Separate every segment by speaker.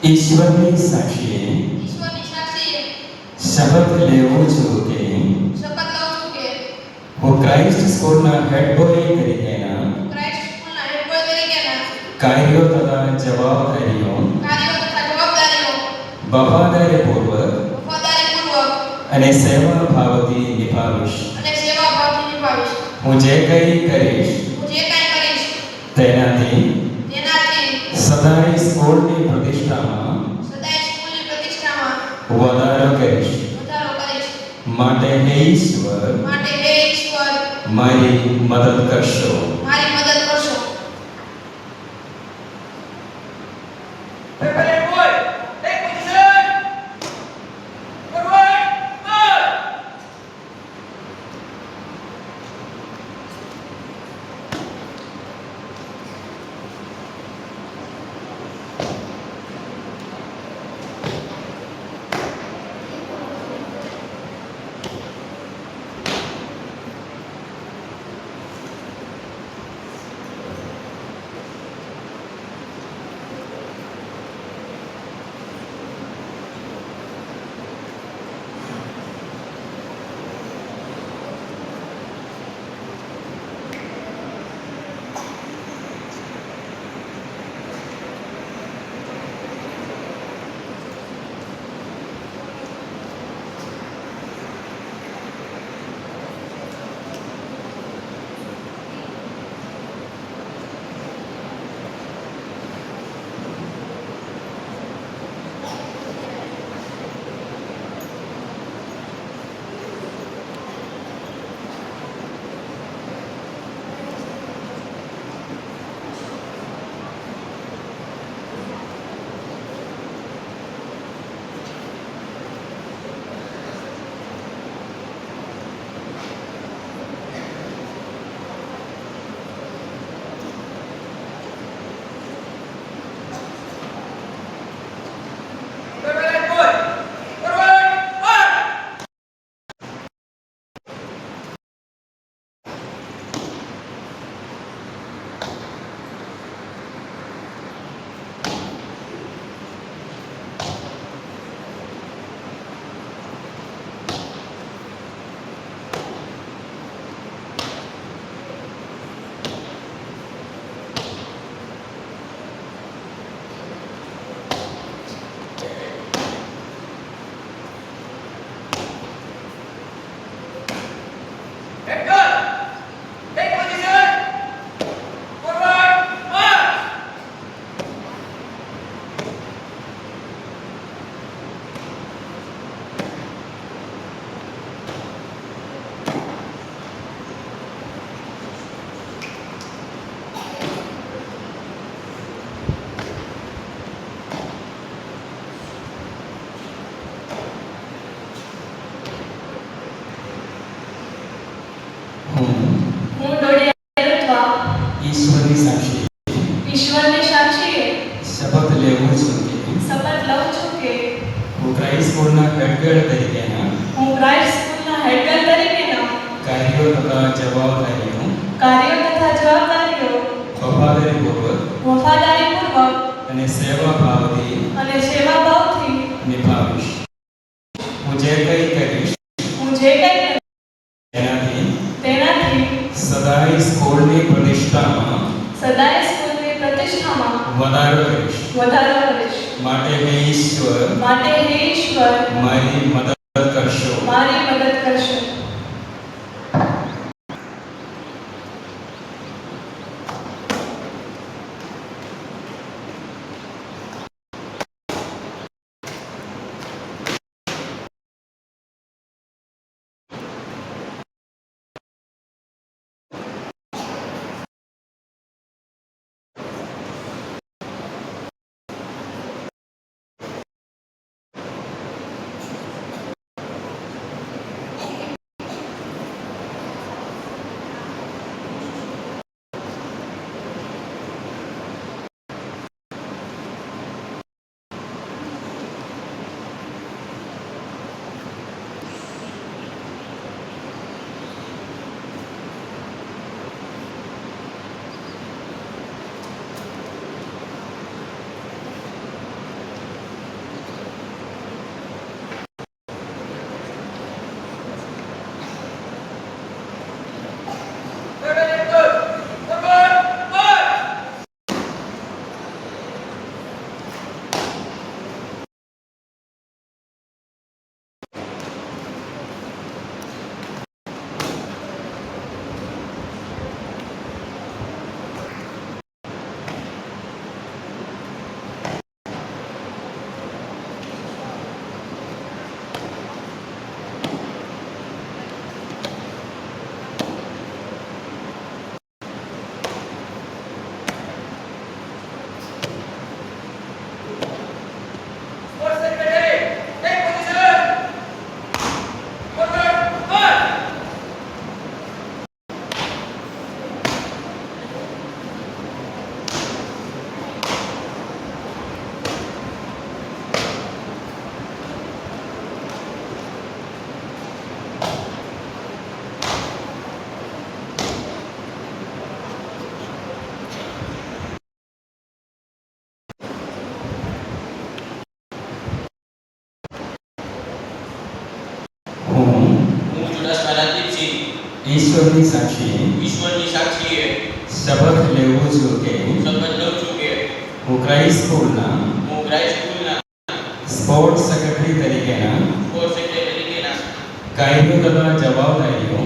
Speaker 1: ઈશ્વરની સાક્ષીએ શપથ લેવું છું કે હું ક્રાઇસ્ટ સ્કૂલના હેડ બોય તરીકેના કાર્યો તથા જવાબદારીઓ વફાદારીપૂર્વક અને સેવાભાવથી નિભાવીશ. હું જે કંઈ કરીશ તેનાથી સદાય સ્કૂલની પ્રતિષ્ઠામાં વધારો કરીશ. માટે હે ઈશ્વર મારી મદદ કરશો. ઈશ્વરની સાક્ષીએ શપથ લઉં છું કે હું ક્રાઇસ્ટ સ્કૂલના હેડગર્લ તરીકેના કાર્યો તથા જવાબદારીઓ વફાદારીપૂર્વક અને સેવાભાવથી નિભાવીશ. હું જે કંઈ કરીશ તેનાથી સદાય સ્કૂલની પ્રતિષ્ઠામાં વધારો કરીશ. માટે હે ઈશ્વર મારી મદદ કરશો. હું
Speaker 2: ચુડાસમા રાજદીપસિંહ
Speaker 1: ઈશ્વરની સાક્ષી
Speaker 2: ઈશ્વરની સાક્ષીએ
Speaker 1: શપથ લેવું છું કે
Speaker 2: શપથ લઉં છું કે
Speaker 1: હું ક્રાઇસ્ટ સ્કૂલના સ્પોર્ટ્સ સેક્રેટરી તરીકેના કાર્યો તથા જવાબદારીઓ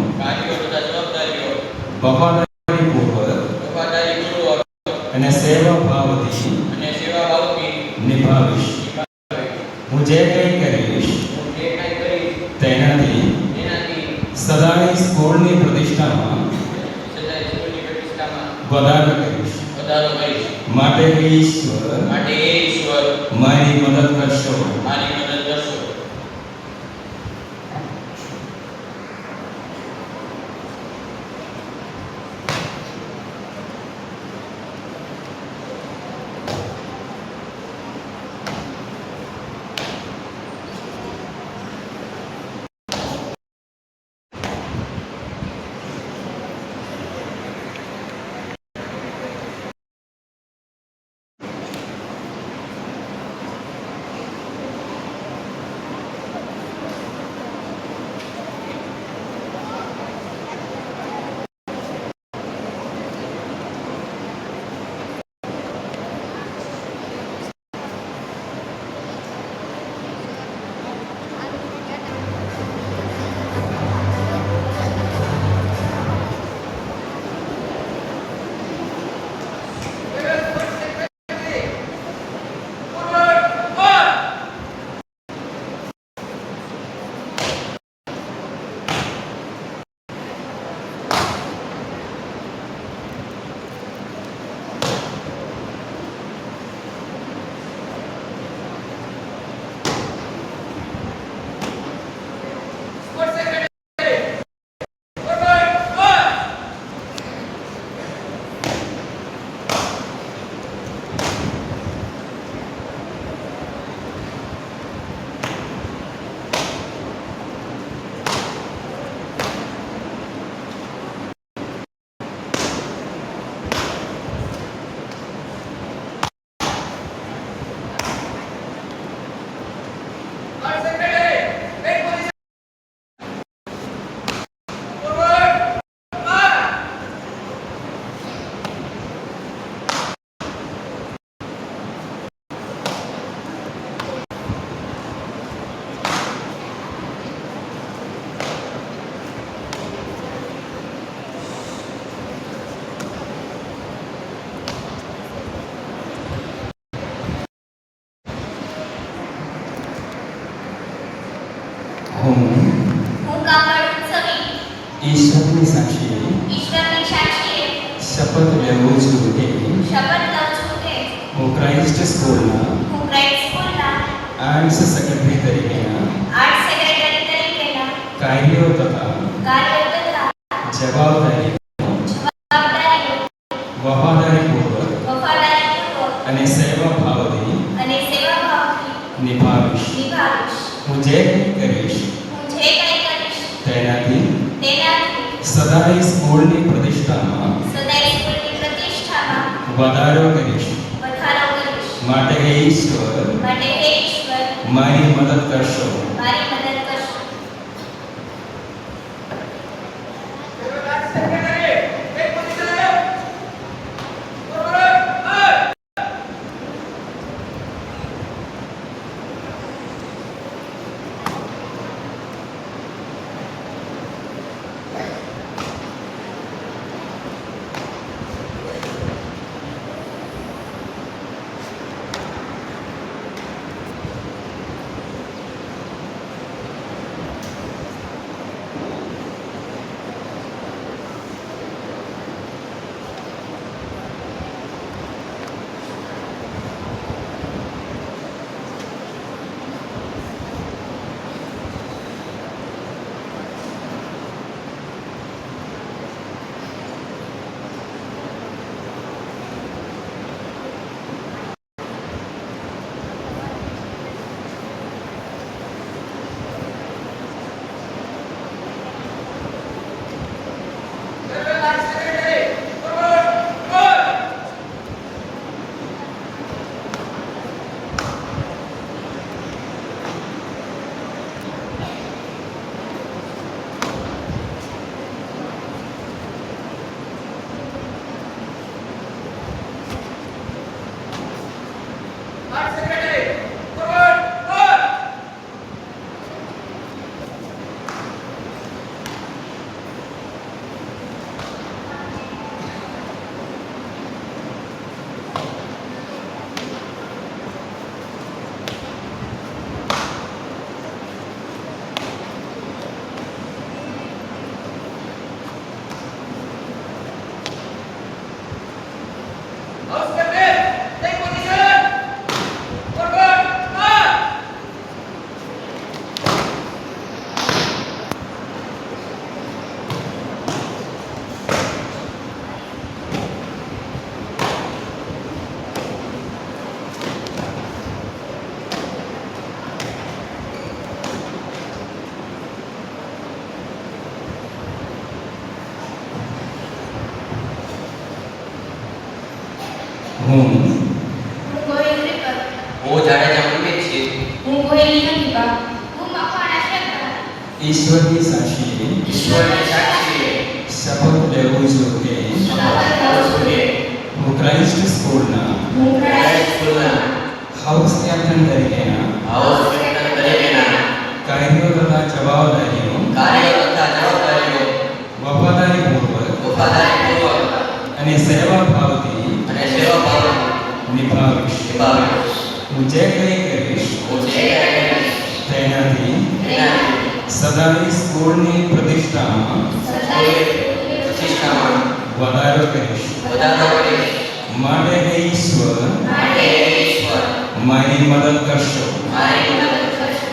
Speaker 1: વફાદારીપૂર્વક અને સેવાભાવથી નિભાવીશ. હું જે કંઈ કરીશ તેનાથી સદાય સ્કૂલની પ્રતિષ્ઠામાં વધારો કરીશ. માટે હે ઈશ્વર મારી મદદ કરશો. હું ઈશ્વરની સાક્ષીએ શપથ લેવું છું કે હું ક્રાઇસ્ટ સ્કૂલના આર્ટ્સ સેક્રેટરી તરીકેના કાર્યો તથા જવાબદારીઓ વફાદારીપૂર્વક અને સેવાભાવથી નિભાવીશ. હું જે કંઈ કરીશ તેનાથી સદાય સ્કૂલની પ્રતિષ્ઠામાં વધારો કરીશ. માટે હે ઈશ્વર મારી મદદ કરશો. હું
Speaker 3: ગોહિલ ત્રિકર.
Speaker 2: હું જાડેજા મનમીત છું.
Speaker 3: હું ગોહિલ હંતિકા. હું મકવાણા શેખર.
Speaker 1: ઈશ્વરની સાક્ષીએ
Speaker 2: ઈશ્વરની સાક્ષીએ
Speaker 1: શપથ લેવું છું કે
Speaker 2: શપથ લઉં છું કે
Speaker 1: હું ક્રાઇસ્ટ સ્કૂલના
Speaker 3: હું
Speaker 2: ક્રાઇસ્ટ સ્કૂલના
Speaker 1: હાઉસ કેપ્ટન તરીકેના
Speaker 2: હાઉસ કેપ્ટન તરીકેના
Speaker 1: કાર્યો તથા જવાબદારીઓ
Speaker 2: કાર્યો તથા જવાબદારીઓ
Speaker 1: વફાદારીપૂર્વક
Speaker 2: વફાદારીપૂર્વક
Speaker 1: અને સેવાભાવથી નિભાવીશ. હું જે કંઈ કરીશ
Speaker 2: હું જે કંઈ કરીશ
Speaker 1: તેનાથી
Speaker 2: તેનાથી
Speaker 1: સદાની સ્કૂલની પ્રતિષ્ઠામાં
Speaker 2: પ્રતિષ્ઠામાં
Speaker 1: વધારો કરીશ.
Speaker 2: વધારો કરીશ.
Speaker 1: માટે હે ઈશ્વર
Speaker 2: માટે હે ઈશ્વર
Speaker 1: મારી મદદ કરશો.
Speaker 2: મારી મદદ કરશો.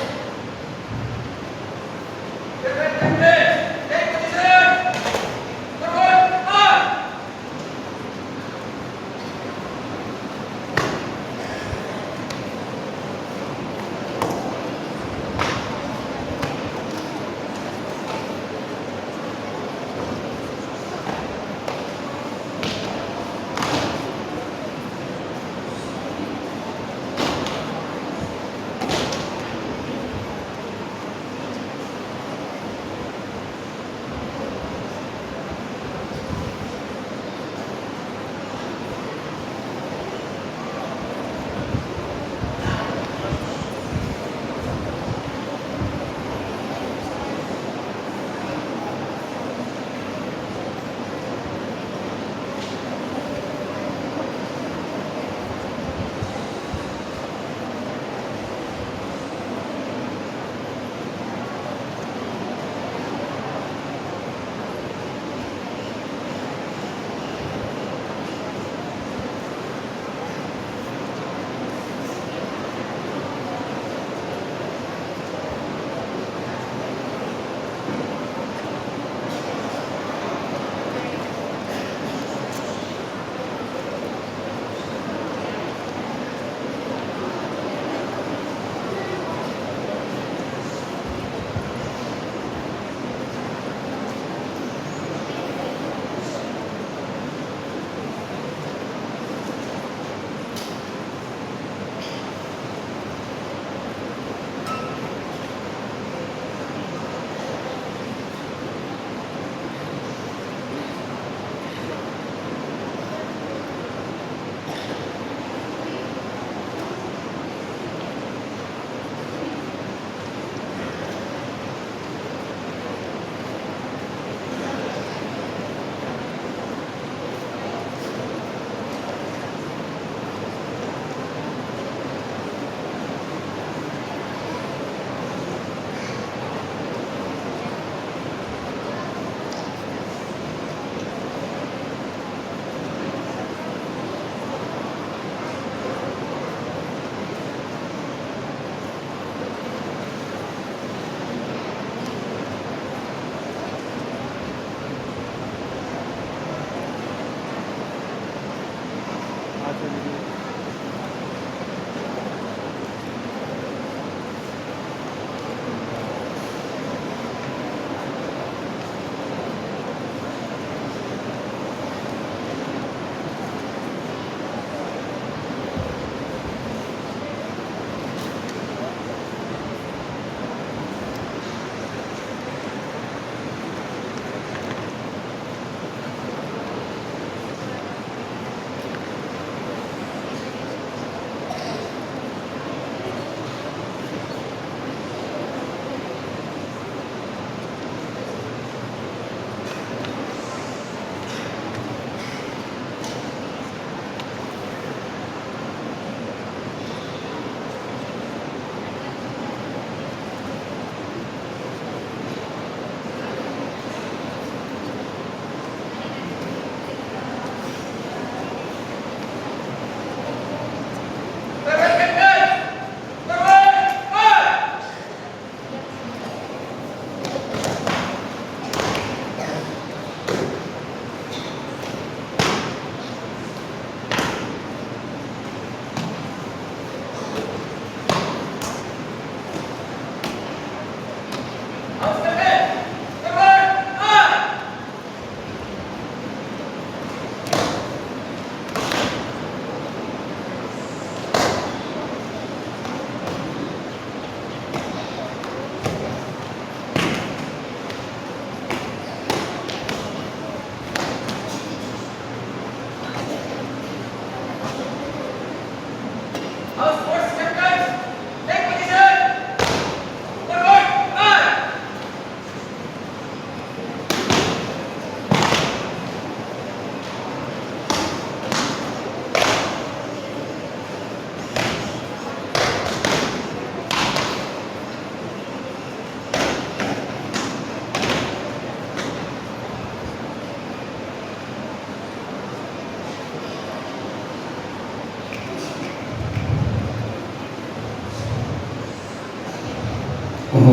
Speaker 1: હું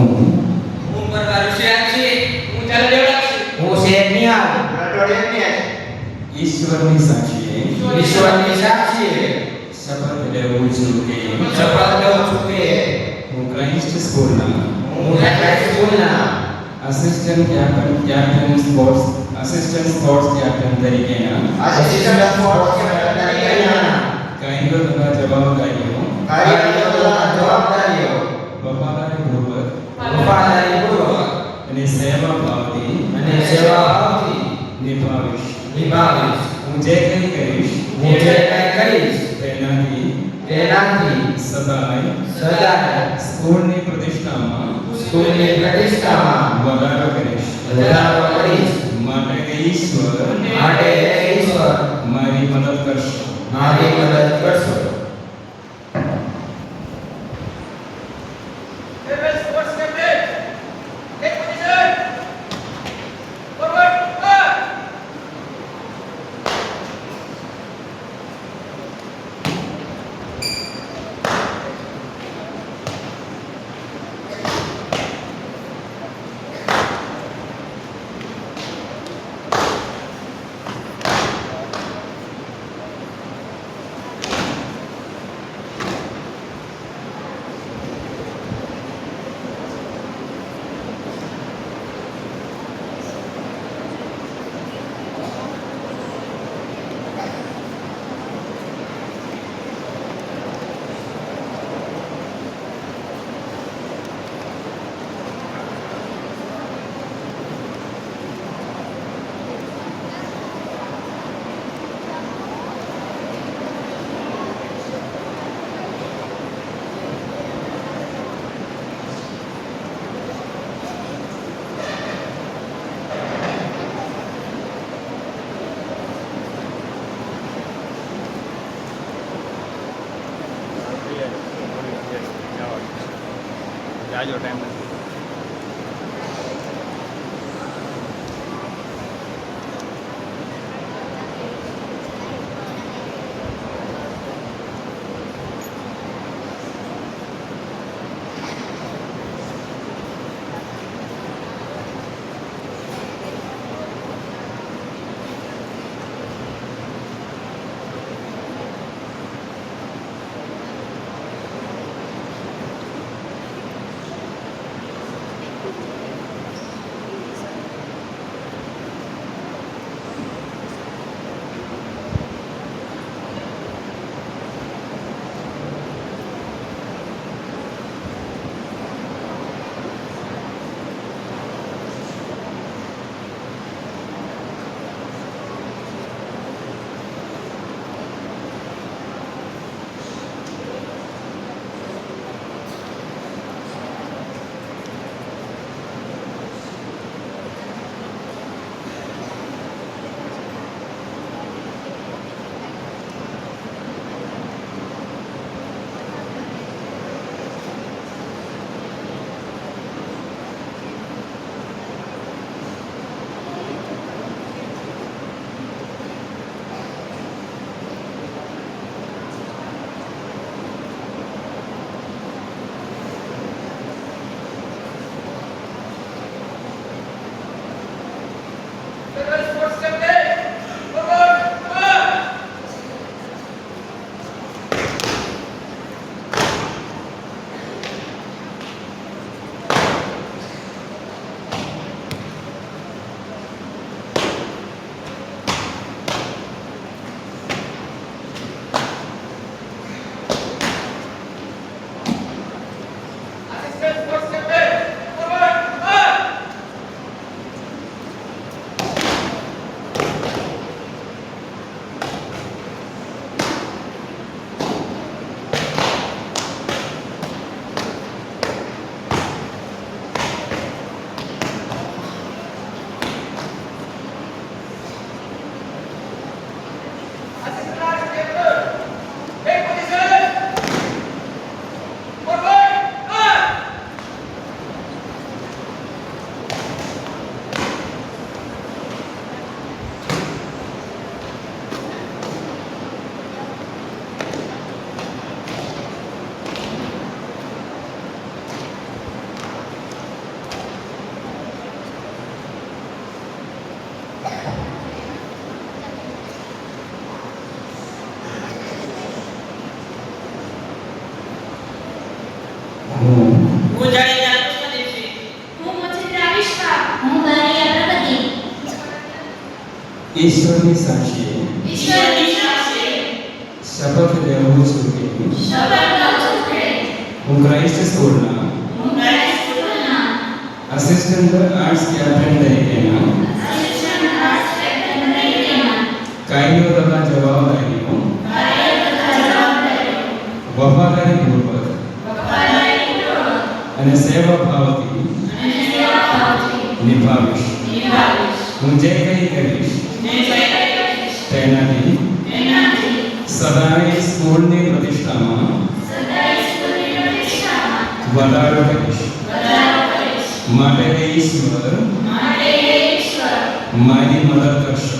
Speaker 2: હું પરવાર વિષયાંક છે. હું ચાલે દેવડાક છે.
Speaker 4: હું શેઠ નિહાલ
Speaker 1: ઈશ્વરની સાક્ષીએ
Speaker 4: ઈશ્વરની સાક્ષીએ
Speaker 1: શપથ લેવું છું કે
Speaker 4: શપથ લઉં છું કે
Speaker 1: હું ક્રાઇસ્ટ સ્કૂલના
Speaker 4: હું ક્રાઇસ્ટ સ્કૂલના
Speaker 1: આસિસ્ટન્ટ સ્પોર્ટ્સ કેપ્ટન તરીકેના
Speaker 4: આસિસ્ટન્ટ સ્પોર્ટ્સ કેપ્ટન તરીકેના
Speaker 1: કાયદો તથા જવાબદારીઓ
Speaker 4: જવાબદારીઓ
Speaker 1: વફાદારીપૂર્વક
Speaker 4: વફાદારીપૂર્વક
Speaker 1: અને સેવાભાવથી નિભાવીશ. હું જે કંઈ કરીશ તેનાથી સદાય સ્કૂલની પ્રતિષ્ઠામાં વધારો કરીશ. માટે ઈશ્વર મારી મદદ કરશે.
Speaker 5: જાજો ટાઈમ નથી.
Speaker 1: ઈશ્વરની સાક્ષીએ શપથ લેવું છું કે હું ક્રાઇસ્ટ સ્કૂલના આસિસ્ટન્ટ આર્ટ્સ કેપ્ટન તરીકેના કાયદો તથા જવાબદારીઓ વફાદારીપૂર્વક અને સેવાભાવથી નિભાવીશ. હું જે કંઈ કરીશ તેનાથી સદાય સ્કૂલની પ્રતિષ્ઠામાં વધારો કરીશ. માટે હે ઈશ્વર મારી મદદ કરશો.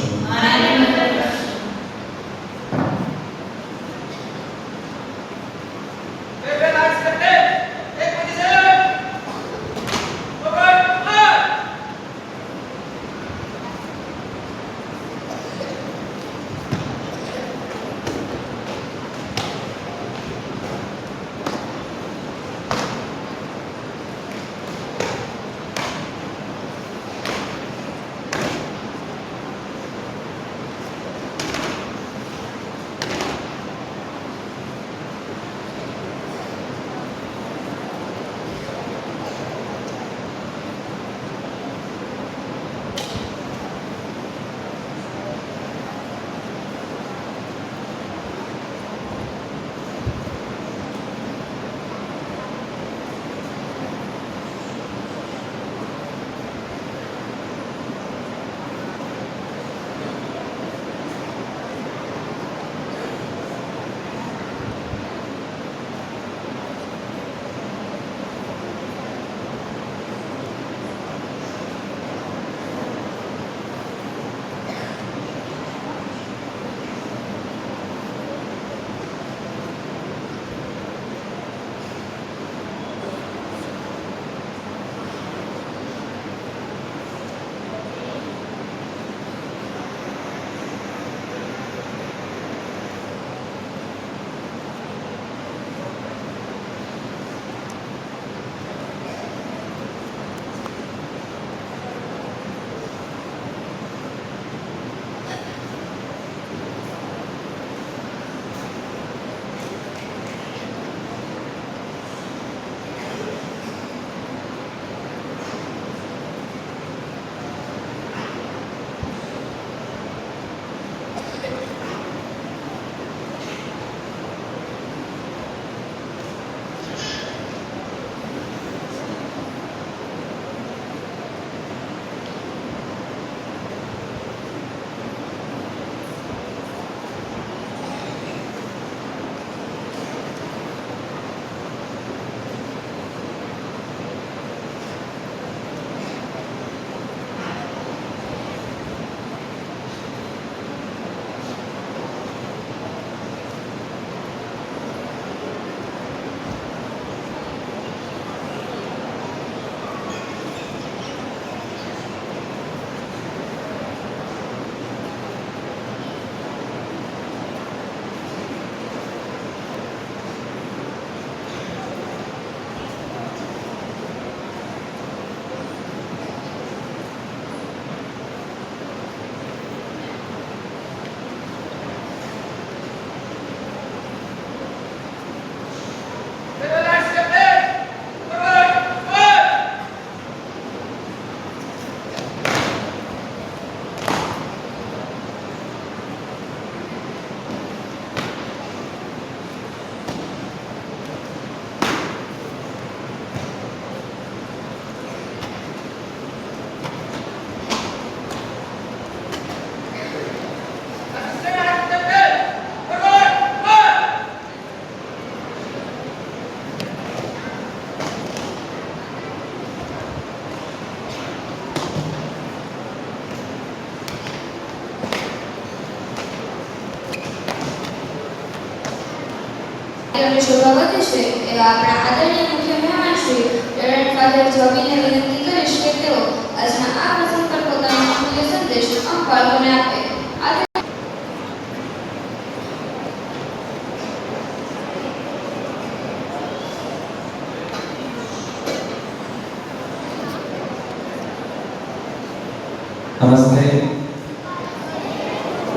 Speaker 3: શોભા વધે છે એવા આપણા આદરણીય મુખ્ય મહેમાન શ્રી રેવરન્ડ ફાધર જોબીને વિનંતી કરીશ કે તેઓ આજના આ પ્રસંગ પર પોતાનો અમૂલ્ય સંદેશ આમ બાળકોને આપે.
Speaker 4: નમસ્તે.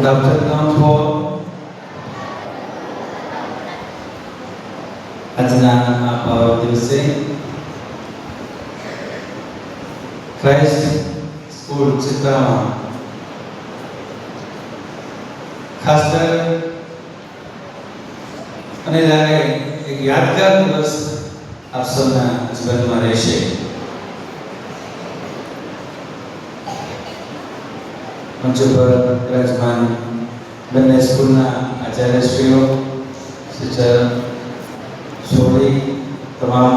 Speaker 1: Good afternoon for આજના આ પાવન દિવસે ક્રાઇસ્ટ સ્કૂલ ચિત્રામાં ખાસ અને લાગે એક યાદગાર દિવસ આપ સૌના જીવનમાં રહેશે. મંચ પર વિરાજમાન બંને સ્કૂલના આચાર્યશ્રીઓ, શિક્ષક સોળી, તમામ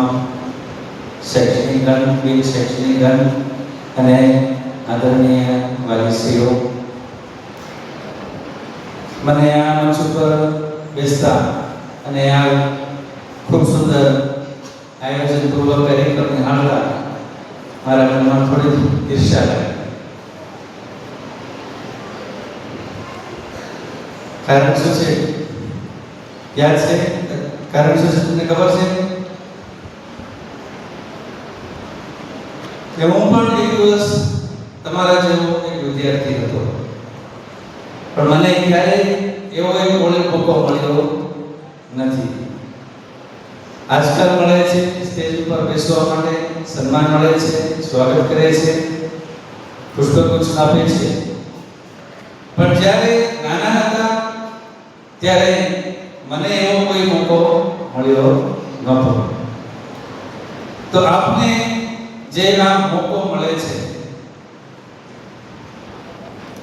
Speaker 1: શૈક્ષણિક ગણ, બિન શૈક્ષણિક ગણ અને આદરણીય વાલીશ્રીઓ, મને આ મંચ ઉપર બેસતા અને આ ખૂબ સુંદર આયોજનપૂર્વક કાર્યક્રમ નિહાળતા મારા મનમાં થોડી ઈર્ષ્યા લાગી. કારણ શું છે? યાદ છે? કારણ શું છે તમને ખબર છે? કે હું પણ એક દિવસ તમારા જેવો એક વિદ્યાર્થી હતો, પણ મને ક્યારેય એવો એક મોકો મળ્યો નથી. આજકાલ મળે છે, સ્ટેજ ઉપર બેસવા માટે સન્માન મળે છે, સ્વાગત કરે છે, પુષ્પગુચ્છ આપે છે, પણ જ્યારે નાના હતા ત્યારે મને એવો કોઈ મોકો મળ્યો નહોતો. તો આપને જે આ મોકો મળે છે,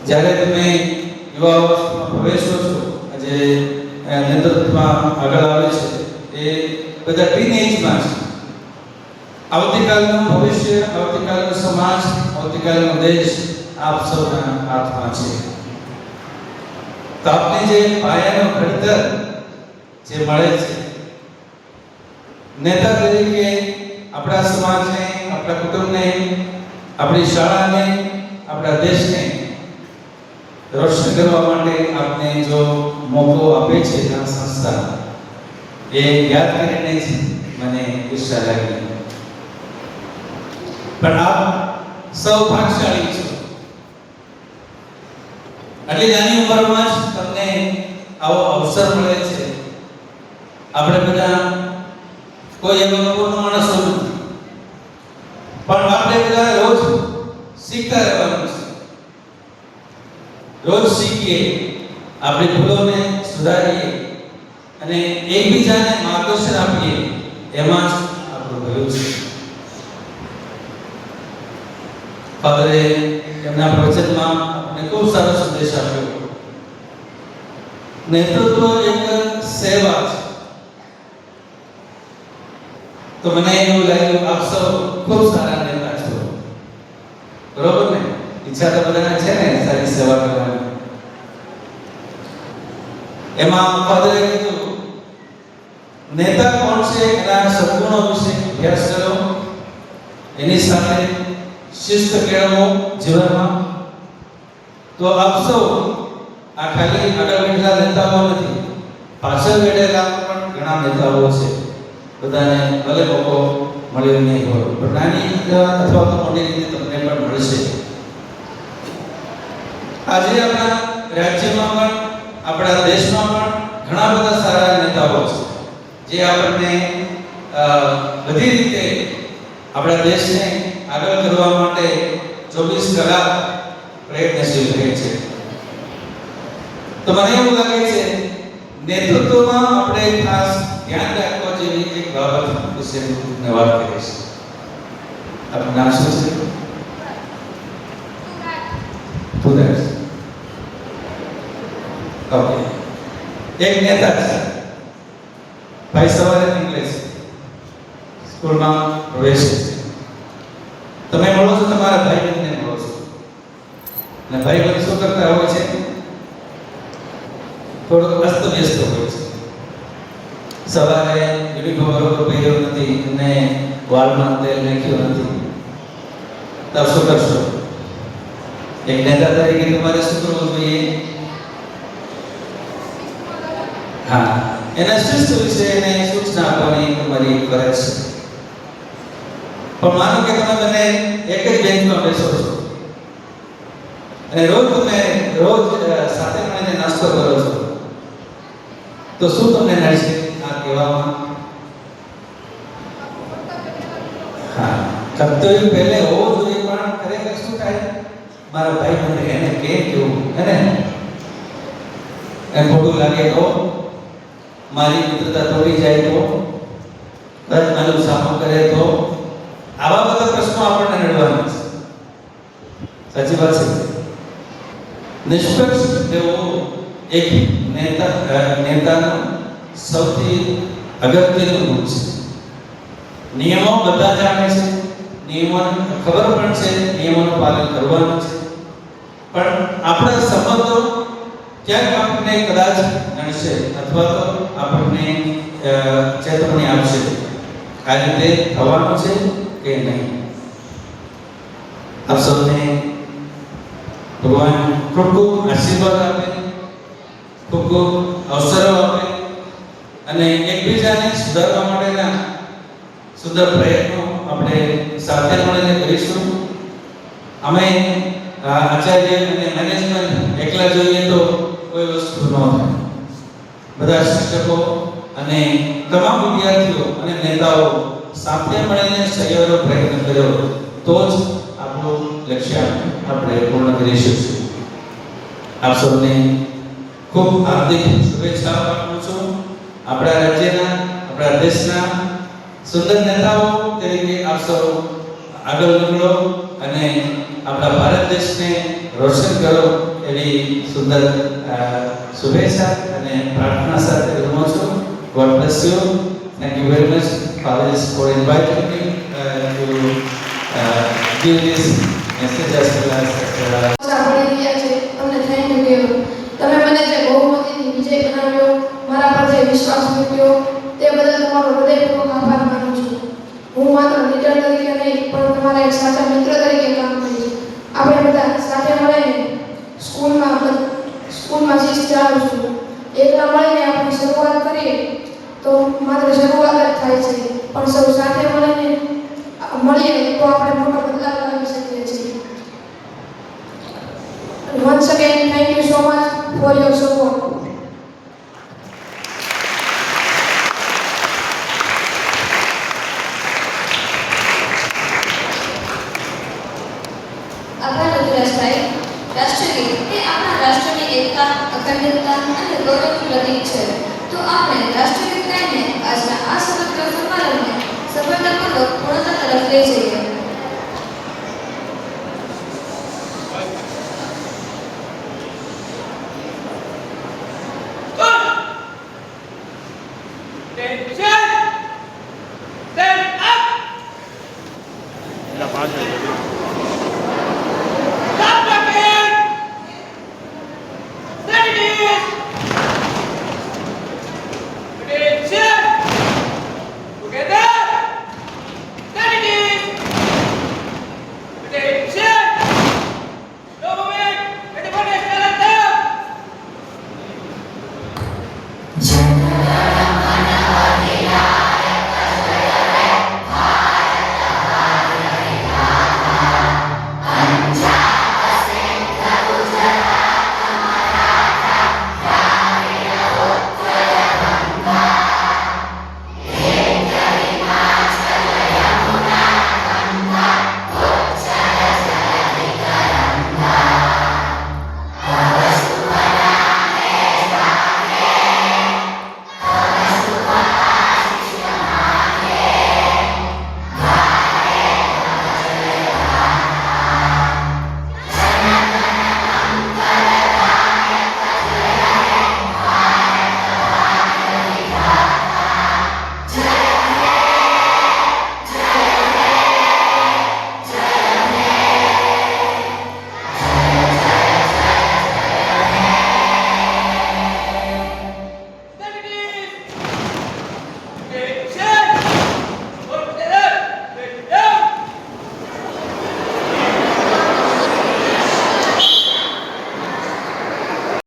Speaker 1: જ્યારે તમે યુવાવસ્થામાં પ્રવેશો છો, આજે નેતૃત્વમાં આગળ આવે છે, એ બધા ટીનેજમાં છે. આવતીકાલનું ભવિષ્ય, આવતીકાલનો સમાજ, આવતીકાલનો દેશ આપ સૌના હાથમાં છે. તો આપને જે પાયાનો ઘડતર જે મળે છે, નેતા તરીકે આપણા સમાજને, આપણા કુટુંબને, આપણી શાળાને, આપણા દેશને રોશન કરવા માટે આપને જો મોકો આપે છે આ સંસ્થા, એ યાદ કરીને જ મને ઈર્ષ્યા લાગી. પણ આપ સૌ ભાગ્યશાળી છો. આટલી નાની ઉંમરમાં જ તમને આવો અવસર મળે છે. આપણે બધા કોઈ એવા પૂર્ણ માણસો નથી, પણ આપણે બધા રોજ શીખતા રહેવાનું છે. રોજ શીખીએ, આપણી ભૂલોને સુધારીએ અને એકબીજાને માર્ગદર્શન આપીએ, એમાં જ આપણું ભલું છે. ફાધરે એમના પ્રવચનમાં આપણને ખૂબ સારો સંદેશ આપ્યો. નેતૃત્વ એક સેવા છે. તો મને એવું લાગ્યું આપ સૌ ખૂબ સારા નેતા છો, બરોબર ને? ઈચ્છા તો બધાને છે ને સારી સેવા કરવાની. એમાં ફાધરે કીધું નેતા કોણ છે એના સદગુણો વિશે અભ્યાસ કરો, એની સાથે શિસ્ત કેળવો જીવનમાં. તો આપ સૌ આ ખાલી આગળ બેઠેલા નેતાઓ નથી, પાછળ બેઠેલા પણ ઘણા નેતાઓ છે. બધાને ભલે મોકો મળ્યો નહીં હોય, પણ નાની અથવા તો મોટી રીતે તમને પણ મળશે. આજે આપણા રાજ્યમાં પણ, આપણા દેશમાં પણ ઘણા બધા સારા નેતાઓ છે, જે આપણને બધી રીતે આપણા દેશને આગળ કરવા માટે 24 કલાક પ્રયત્નશીલ રહે છે. તો મને એવું લાગે છે નેતૃત્વમાં આપણે ખાસ ધ્યાન રાખવા જેવી એક બાબત વિશે હું વાત કરીશ. આપનું નામ શું છે? પુરાજ. ઓકે. એક નેતા છે, ભાઈ સવારે નીકળે છે, સ્કૂલમાં પ્રવેશે છે. તમે મળો છો, તમારા ભાઈ બહેનને મળો છો, અને ભાઈ બહેન શું કરતા હોય છે? થોડુંક અસ્ત વ્યસ્ત હોય છે. સવારે યુનિફોર્મ બરોબર પહેર્યો નથી અને વાળમાં તેલ નાખ્યું નથી, તો શું કરશો? એક નેતા તરીકે તમારે શું કરવું જોઈએ? હા, એના શિસ્ત વિશે એને સૂચના આપવાની તમારી ફરજ છે. પણ માનો કે તમે બંને એક જ બેન્ચમાં બેસો છો અને રોજ તમે રોજ સાથે મળીને નાસ્તો કરો છો, તો શું તમને નડશે આ કહેવામાં? હા, કર્તવ્ય પહેલે હોવો જોઈએ, પણ ખરેખર શું થાય? મારા ભાઈ મને એને કેમ કેવું, એને એમ ખોટું લાગે તો, મારી મિત્રતા તોડી જાય તો, કદાચ મારું સામો કરે તો, આવા બધા પ્રશ્નો આપણને નડવાના છે. સાચી વાત છે. નિષ્પક્ષ એવો એક નેતાનો સૌથી અગત્યનો ગુણ છે. નિયમો બધા જાણે છે, નિયમોની ખબર પણ છે, નિયમોનું પાલન કરવાનું છે, પણ આપણા સંબંધો ક્યાંક આપણને કદાચ નડશે અથવા તો આપણને ચેતવણી આપશે, આ રીતે થવાનું છે કે નહીં. આપ સૌને ભગવાન ખૂબ ખૂબ આશીર્વાદ આપે, ખૂબ ખૂબ અવસરો આપે અને એકબીજાને સુધારવા માટેના સુંદર પ્રયત્નો આપણે સાથે મળીને કરીશું. અમે આચાર્ય અને મેનેજમેન્ટ એકલા જોઈએ તો કોઈ વસ્તુ ન થાય. બધા શિક્ષકો અને તમામ વિદ્યાર્થીઓ અને નેતાઓ સાથે મળીને સહિયારો પ્રયત્ન કર્યો તો જ આપણું લક્ષ્ય આપણે પૂર્ણ કરી શકીશું. આપ સૌને ખૂબ હાર્દિક શુભેચ્છાઓ આપું છું. આપણા રાજ્યના, આપણા દેશના સુંદર નેતાઓ તરીકે આપ સૌ આગળ નીકળો અને આપણા ભારત દેશને રોશન કરો એવી સુંદર શુભેચ્છા અને પ્રાર્થના સાથે વિરમું છું. God bless you. Thank you very much, colleges, for inviting me to give this message as well as
Speaker 6: સાંભળી રહ્યા છે. તમને થેન્ક યુ કહેવું. તમે મને જે બહુમતીથી વિજય બનાવ્યો, મારા પર જે વિશ્વાસ મૂક્યો, તે બદલ તમારો હૃદયપૂર્વક આભાર માનું છું. હું માત્ર લીડર તરીકે નહીં, પણ તમારા એક સાચા મિત્ર તરીકે કામ કરીશ. આપણે બધા સાથે મળીને સ્કૂલમાં શિસ્ત જાળવશું. એકલા મળીને આપણે શરૂઆત કરીએ તો માત્ર શરૂઆત જ થાય છે, પણ સૌ સાથે મળીએ તો આપણે મોટો બદલાવ લાવી શકીએ છીએ. Once again, thank you so much for your support.
Speaker 3: આભાર રુદ્રાજભાઈ. રાષ્ટ્રગીત એ આપણા રાષ્ટ્રની એકતા, અખંડિતતા અને ગૌરવનું પ્રતીક છે. તો આપણે રાષ્ટ્રગીત ગાઈને આજના આ સમગ્ર સમારોહને સફળતાપૂર્વક પૂર્ણતા તરફ લઈ જઈએ.
Speaker 2: Attention! Stand up!
Speaker 5: એટલે પાછળ